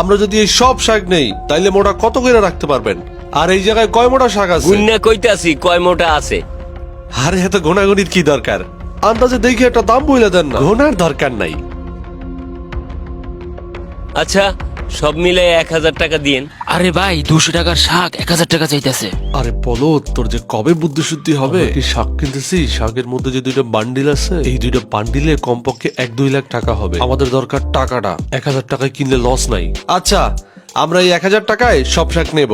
আমরা যদি এই সব শাক নেই তাইলে মোটা কত করে রাখতে পারবেন? আর এই জায়গায় কয় মোটা শাক আছে? গুন্না কইতাছি কয় মোটা আছে। আরে এত গোনাগুনির কি দরকার? আন্দাজে দেখে একটা দাম বইলা দেন না, গোনার দরকার নাই। আচ্ছা সব মিলে 1000 টাকা দিয়েন। আরে ভাই 200 টাকার শাক 1000 টাকা চাইতেছে। আরে বলো, তোর যে কবে বুদ্ধি শুদ্ধি হবে? কি শাক কিনতেছি, শাকের মধ্যে যে 2টা বান্ডিল আছে, এই 2টা বান্ডিলে কমপক্ষে 1-2 লাখ টাকা হবে। আমাদের দরকার টাকাটা, 1000 টাকায় কিনলে লস নাই। আচ্ছা, আমরা এই 1000 টাকায় সব শাক নেব।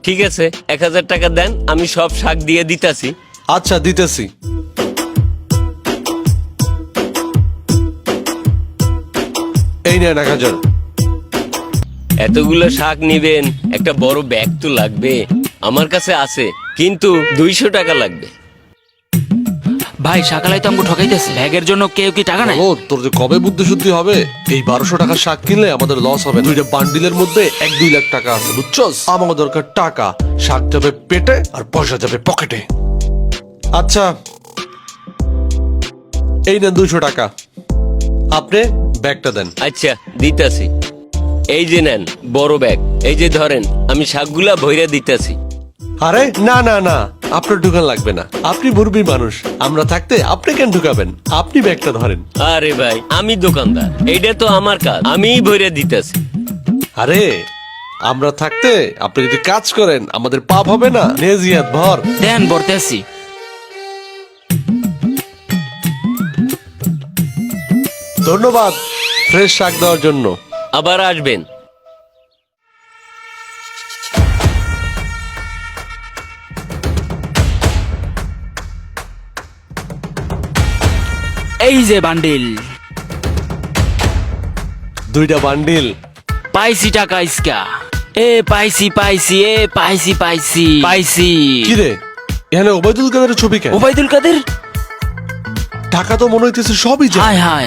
ঠিক আছে 1000 টাকা দেন, আমি সব শাক দিয়ে দিতাছি। আচ্ছা দিতেছি। এই নেন 1000। এতগুলো শাক নিবেন, একটা বড় ব্যাগ তো লাগবে। আমার কাছে আছে, কিন্তু 200 টাকা লাগবে। ভাই সকালে তো আমাকে ঠকাইতেছে, ব্যাগের জন্য কেউ কি টাকা নাই? ও তোর যে কবে বুদ্ধি শুদ্ধি হবে? এই 1200 টাকার শাক কিনলে আমাদের লস হবে। 2টা বান্ডিলের মধ্যে 1-2 লাখ টাকা আছে, বুঝছস? আমার দরকার টাকা, শাক যাবে পেটে আর পয়সা যাবে পকেটে। আচ্ছা এই নেন 200 টাকা, আপনি ব্যাগটা দেন। আচ্ছা দিতাছি, এই যে নেন বড় ব্যাগ, এই যে ধরেন, আমি শাকগুলা ভইরা দিতাছি। আরে না না না, আপনার ঢুকান লাগবে না, আপনি মুরবি মানুষ, আমরা থাকতে আপনি কেন ঢুকাবেন? আপনি ব্যাগটা ধরেন। আরে ভাই আমি দোকানদার, এইটা তো আমার কাজ, আমিই ভইরা দিতাছি। আরে আমরা থাকতে আপনি যদি কাজ করেন আমাদের পাপ হবে না? নে জিয়াদ ভর। দেন বলতেছি। ধন্যবাদ ফ্রেশ শাক দেওয়ার জন্য। আবার আসবেন। এই যে বান্ডিল, 2টা বান্ডিল। পাইছি টাকা ইসকা। পাইছি পাইছি, পাইছি পাইছি পাইছি। কি রে, এখানে ওবায়দুল কাদেরের ছবি কেন? ওবায়দুল কাদের? টাকা তো মনে হইতেছে সবই যায়। হায় হায়,